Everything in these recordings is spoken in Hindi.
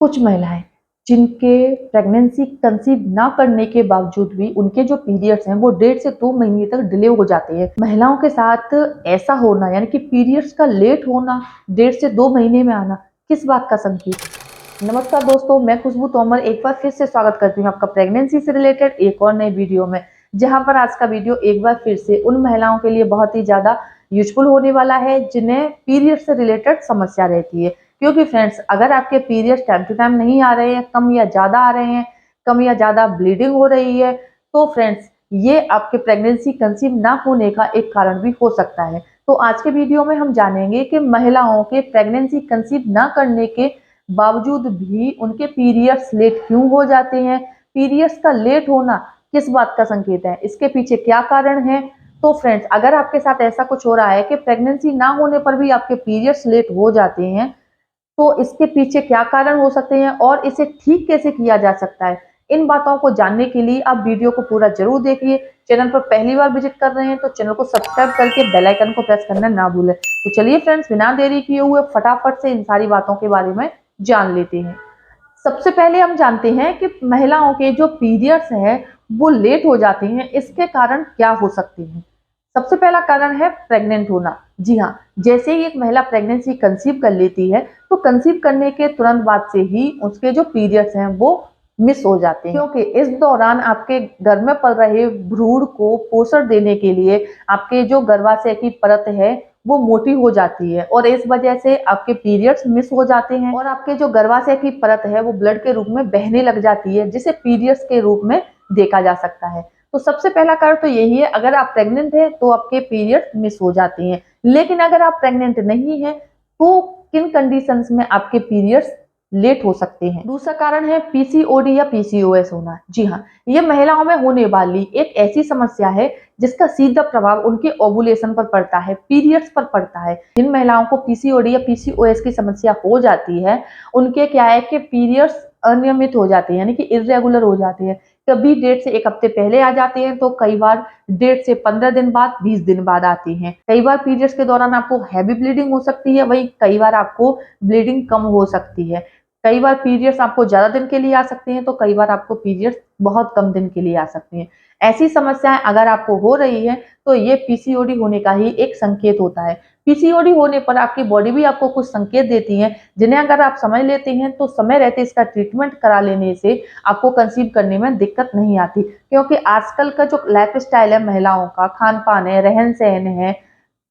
कुछ महिलाएं जिनके प्रेगनेंसी कंसीव ना करने के बावजूद भी उनके जो पीरियड्स हैं वो 1.5 से 2 महीने तक डिले हो जाते हैं। महिलाओं के साथ ऐसा होना यानी कि पीरियड्स का लेट होना, 1.5 से 2 महीने में आना, किस बात का संकेत है? नमस्कार दोस्तों, मैं खुशबू तोमर एक बार फिर से स्वागत करती हूँ आपका प्रेगनेंसी से रिलेटेड एक और नए वीडियो में, जहां पर आज का वीडियो एक बार फिर से उन महिलाओं के लिए बहुत ही ज्यादा यूजफुल होने वाला है जिन्हें पीरियड से रिलेटेड समस्या रहती है। क्योंकि फ्रेंड्स, अगर आपके पीरियड्स टाइम टू टाइम नहीं आ रहे हैं, कम या ज़्यादा आ रहे हैं, कम या ज़्यादा ब्लीडिंग हो रही है, तो फ्रेंड्स ये आपके प्रेगनेंसी कंसीव ना होने का एक कारण भी हो सकता है। तो आज के वीडियो में हम जानेंगे कि महिलाओं के प्रेगनेंसी कंसीव ना करने के बावजूद भी उनके पीरियड्स लेट क्यों हो जाते हैं, पीरियड्स का लेट होना किस बात का संकेत है, इसके पीछे क्या कारण है। तो फ्रेंड्स, अगर आपके साथ ऐसा कुछ हो रहा है कि प्रेगनेंसी ना होने पर भी आपके पीरियड्स लेट हो जाते हैं, तो इसके पीछे क्या कारण हो सकते हैं और इसे ठीक कैसे किया जा सकता है, इन बातों को जानने के लिए आप वीडियो को पूरा जरूर देखिए। चैनल पर पहली बार विजिट कर रहे हैं तो चैनल को सब्सक्राइब करके बेल आइकन को प्रेस करना ना भूलें। तो चलिए फ्रेंड्स, बिना देरी किए हुए फटाफट से इन सारी बातों के बारे में जान लेते हैं। सबसे पहले हम जानते हैं कि महिलाओं के जो पीरियड्स हैं वो लेट हो जाते हैं, इसके कारण क्या हो सकते हैं। सबसे पहला कारण है प्रेग्नेंट होना। जी हाँ, जैसे ही एक महिला प्रेगनेंसी कंसीव कर लेती है तो कंसीव करने के तुरंत बाद से ही उसके जो पीरियड्स हैं वो मिस हो जाते हैं, क्योंकि इस दौरान आपके गर्भ में पल रहे भ्रूण को पोषण देने के लिए आपके जो गर्भाशय की परत है वो मोटी हो जाती है और इस वजह से आपके पीरियड्स मिस हो जाते हैं और आपके जो गर्भाशय की परत है वो ब्लड के रूप में बहने लग जाती है, जिसे पीरियड्स के रूप में देखा जा सकता है। तो सबसे पहला कारण तो यही है, अगर आप प्रेग्नेंट हैं तो आपके पीरियड मिस हो जाते हैं। लेकिन अगर आप प्रेग्नेंट नहीं हैं तो किन कंडीशंस में आपके पीरियड्स लेट हो सकते हैं। दूसरा कारण है पीसीओडी या पीसीओएस होना। जी हाँ, ये महिलाओं में होने वाली एक ऐसी समस्या है जिसका सीधा प्रभाव उनके ओवुलेशन पर पड़ता है, पीरियड्स पर पड़ता है। जिन महिलाओं को पीसीओडी या पीसीओएस की समस्या हो जाती है, उनके क्या है कि पीरियड्स अनियमित हो जाते हैं, यानी कि इरेगुलर हो जाते हैं। कभी डेट से एक हफ्ते पहले आ जाते हैं तो कई बार डेट से 15 दिन बाद, 20 दिन बाद आते हैं। कई बार पीरियड्स के दौरान आपको हैवी ब्लीडिंग हो सकती है, वहीं कई बार आपको ब्लीडिंग कम हो सकती है। कई बार पीरियड्स आपको ज्यादा दिन के लिए आ सकते हैं तो कई बार आपको पीरियड्स बहुत कम दिन के लिए आ सकते हैं। ऐसी समस्याएं अगर आपको हो रही है तो ये पीसीओडी होने का ही एक संकेत होता है। पीसीओडी होने पर आपकी बॉडी भी आपको कुछ संकेत देती है, जिन्हें अगर आप समझ लेते हैं तो समय रहते इसका ट्रीटमेंट करा लेने से आपको कंसीव करने में दिक्कत नहीं आती। क्योंकि आजकल का जो लाइफ स्टाइल है महिलाओं का, खान पान है, रहन सहन है,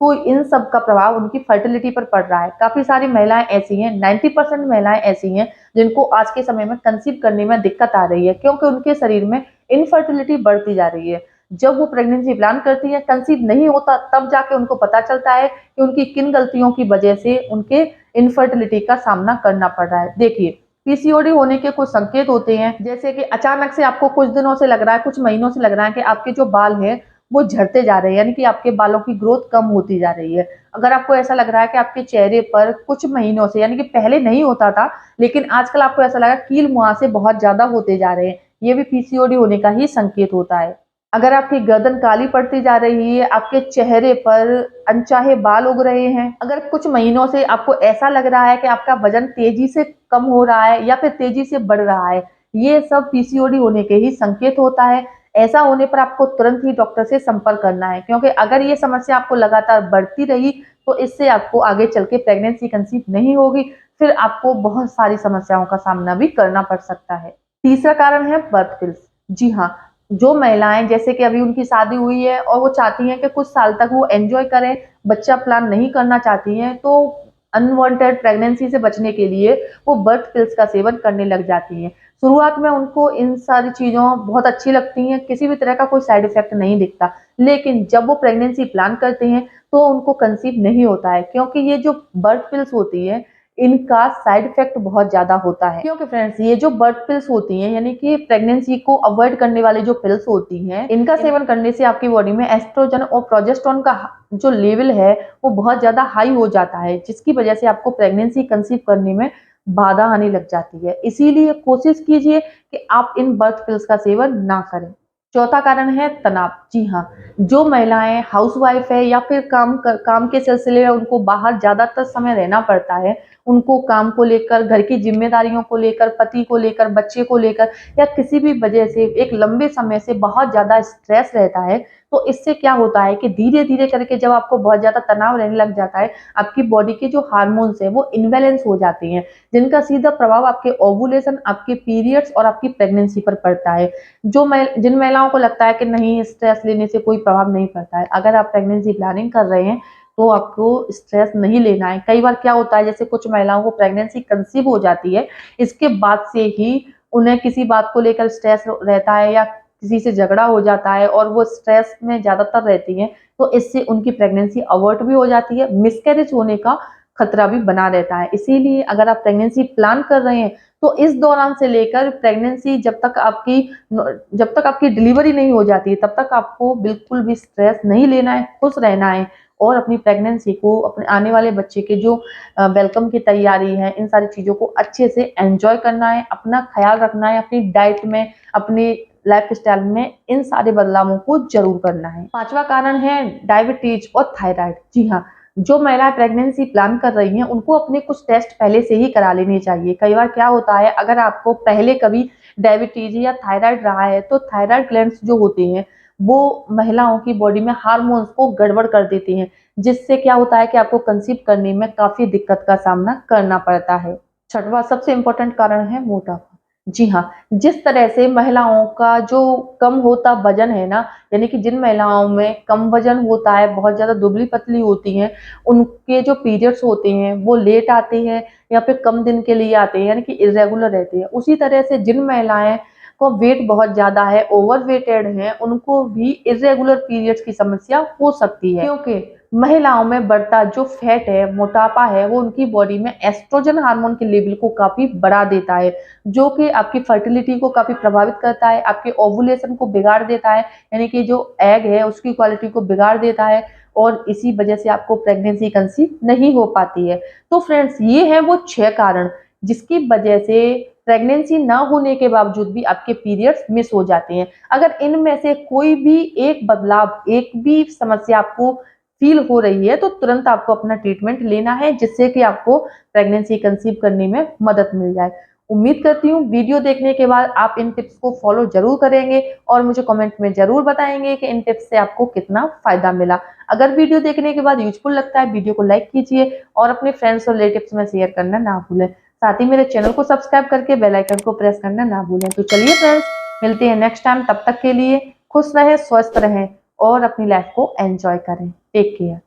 तो इन सब का प्रभाव उनकी फर्टिलिटी पर पड़ रहा है। काफी सारी महिलाएं ऐसी हैं, 90% महिलाएं ऐसी हैं जिनको आज के समय में कंसीव करने में दिक्कत आ रही है, क्योंकि उनके शरीर में इनफर्टिलिटी बढ़ती जा रही है। जब वो प्रेगनेंसी प्लान करती है, कंसीव नहीं होता, तब जाके उनको पता चलता है कि उनकी किन गलतियों की वजह से उनके इनफर्टिलिटी का सामना करना पड़ रहा है। देखिए, पीसीओडी होने के कुछ संकेत होते हैं, जैसे कि अचानक से आपको कुछ दिनों से लग रहा है, कुछ महीनों से लग रहा है कि आपके जो बाल है वो झड़ते जा रहे हैं, यानी कि आपके बालों की ग्रोथ कम होती जा रही है। अगर आपको ऐसा लग रहा है कि आपके चेहरे पर कुछ महीनों से, यानी कि पहले नहीं होता था लेकिन आजकल आपको ऐसा लगा कील मुहासे बहुत ज्यादा होते जा रहे हैं, ये भी पीसीओडी होने का ही संकेत होता है। अगर आपकी गर्दन काली पड़ती जा रही है, आपके चेहरे पर अनचाहे बाल उग रहे हैं, अगर कुछ महीनों से आपको ऐसा लग रहा है कि आपका वजन तेजी से कम हो रहा है या फिर तेजी से बढ़ रहा है, ये सब पीसीओडी होने के ही संकेत होता है। ऐसा होने पर आपको तुरंत ही डॉक्टर से संपर्क करना है, क्योंकि अगर ये समस्या आपको लगातार बढ़ती रही तो इससे आपको आगे चल के प्रेगनेंसी कंसीव नहीं होगी, फिर आपको बहुत सारी समस्याओं का सामना भी करना पड़ सकता है। तीसरा कारण है बर्थ पिल्स। जी हाँ, जो महिलाएं जैसे कि अभी उनकी शादी हुई है और वो चाहती हैं कि कुछ साल तक वो एंजॉय करें, बच्चा प्लान नहीं करना चाहती हैं, तो अनवांटेड प्रेगनेंसी से बचने के लिए वो बर्थ पिल्स का सेवन करने लग जाती हैं। शुरुआत में उनको इन सारी चीज़ों बहुत अच्छी लगती हैं, किसी भी तरह का कोई साइड इफेक्ट नहीं दिखता, लेकिन जब वो प्रेगनेंसी प्लान करते हैं तो उनको कंसीव नहीं होता है, क्योंकि ये जो बर्थ पिल्स होती है इनका साइड इफेक्ट बहुत ज्यादा होता है। क्योंकि फ्रेंड्स, ये जो बर्थ पिल्स होती हैं, यानी कि प्रेगनेंसी को अवॉइड करने वाली जो पिल्स होती हैं, इनका सेवन करने से आपकी बॉडी में एस्ट्रोजन और प्रोजेस्टेरोन का जो लेवल है वो बहुत ज्यादा हाई हो जाता है, जिसकी वजह से आपको प्रेगनेंसी कंसीव करने में बाधा आने लग जाती है। इसीलिए कोशिश कीजिए कि आप इन बर्थ पिल्स का सेवन ना करें। चौथा कारण है तनाव। जी हाँ, जो महिलाएं हाउसवाइफ है या फिर काम के सिलसिले में उनको बाहर ज्यादातर समय रहना पड़ता है, उनको काम को लेकर, घर की जिम्मेदारियों को लेकर, पति को लेकर, बच्चे को लेकर या किसी भी वजह से एक लंबे समय से बहुत ज़्यादा स्ट्रेस रहता है, तो इससे क्या होता है कि धीरे-धीरे करके जब आपको बहुत ज़्यादा तनाव रहने लग जाता है, आपकी बॉडी के जो हार्मोन्स हैं वो इम्बैलेंस हो जाते हैं, जिनका सीधा प्रभाव आपके ओव्यूलेशन, आपके पीरियड्स और आपकी प्रेगनेंसी पर पड़ता है। जिन महिलाओं को लगता है कि नहीं स्ट्रेस लेने से कोई प्रभाव नहीं पड़ता है, अगर आप प्रेगनेंसी प्लानिंग कर रहे हैं तो आपको स्ट्रेस नहीं लेना है। कई बार क्या होता है, जैसे कुछ महिलाओं को प्रेगनेंसी कंसीव हो जाती है, इसके बाद से ही उन्हें किसी बात को लेकर स्ट्रेस रहता है या किसी से झगड़ा हो जाता है और वो स्ट्रेस में ज़्यादातर रहती हैं, तो इससे उनकी प्रेगनेंसी अबॉर्ट भी हो जाती है, मिसकैरेज होने का खतरा भी बना रहता है। इसीलिए अगर आप प्रेगनेंसी प्लान कर रहे हैं, तो इस दौरान से लेकर प्रेगनेंसी जब तक आपकी डिलीवरी नहीं हो जाती, तब तक आपको बिल्कुल भी स्ट्रेस नहीं लेना है, खुश रहना है और अपनी प्रेगनेंसी को, अपने आने वाले बच्चे के जो वेलकम की तैयारी है, इन सारी चीज़ों को अच्छे से एन्जॉय करना है, अपना ख़्याल रखना है, अपनी डाइट में, अपनी लाइफ़स्टाइल में इन सारे बदलावों को ज़रूर करना है। 5वां कारण है डायबिटीज़ और थायराइड। जी हाँ, जो महिलाएँ प्रेगनेंसी प्लान कर रही हैं, उनको अपने कुछ टेस्ट पहले से ही करा लेने चाहिए। कई बार क्या होता है, अगर आपको पहले कभी डायबिटीज़ या थायराइड रहा है, तो थायराइड ग्लैंड्स जो होते हैं, वो महिलाओं की बॉडी में हार्मोन्स को गड़बड़ कर देती हैं, जिससे क्या होता है कि आपको कंसीव करने में काफ़ी दिक्कत का सामना करना पड़ता है। 6वां सबसे इम्पोर्टेंट कारण है मोटापा। जी हाँ, जिस तरह से महिलाओं का जो कम होता वज़न है ना, यानी कि जिन महिलाओं में कम वज़न होता है, बहुत ज़्यादा दुबली-पतली होती हैं, उनके जो पीरियड्स होते हैं, वो लेट आते हैं या फिर कम दिन के लिए आते हैं, यानी कि इर्रेगुलर रहते हैं। उसी तरह से जिन महिलाएँ को वेट बहुत ज़्यादा है, ओवरवेटेड हैं, उनको भी इर्रेगुलर पीरियड्स की समस्या हो सकती है, क्योंकि महिलाओं में बढ़ता जो फैट है, मोटापा है, वो उनकी बॉडी में एस्ट्रोजन हार्मोन के लेवल को काफ़ी बढ़ा देता है, जो कि आपकी फर्टिलिटी को काफ़ी प्रभावित करता है, आपके ओव्यूलेशन को बिगाड़ देता है, यानी कि जो एग है उसकी क्वालिटी को बिगाड़ देता है और इसी वजह से आपको प्रेगनेंसी कंसीव नहीं हो पाती है। तो फ्रेंड्स, ये हैं वो 6 कारण जिसकी वजह से प्रेगनेंसी ना होने के बावजूद भी आपके पीरियड्स मिस हो जाते हैं। अगर इनमें से कोई भी एक बदलाव, एक भी समस्या आपको फील हो रही है, तो तुरंत आपको अपना ट्रीटमेंट लेना है, जिससे कि आपको प्रेगनेंसी कंसीव करने में मदद मिल जाए। उम्मीद करती हूँ वीडियो देखने के बाद आप इन टिप्स को फॉलो ज़रूर करेंगे और मुझे कमेंट में ज़रूर बताएँगे कि इन टिप्स से आपको कितना फ़ायदा मिला। अगर वीडियो देखने के बाद यूज़फुल लगता है, वीडियो को लाइक कीजिए और अपने फ्रेंड्स और रिलेटिव्स में शेयर करना ना भूलें। साथ ही मेरे चैनल को सब्सक्राइब करके बेल आइकन को प्रेस करना ना भूलें। तो चलिए फ्रेंड्स, मिलते हैं नेक्स्ट टाइम, तब तक के लिए खुश रहें, स्वस्थ रहें और अपनी लाइफ को एन्जॉय करें। Take care.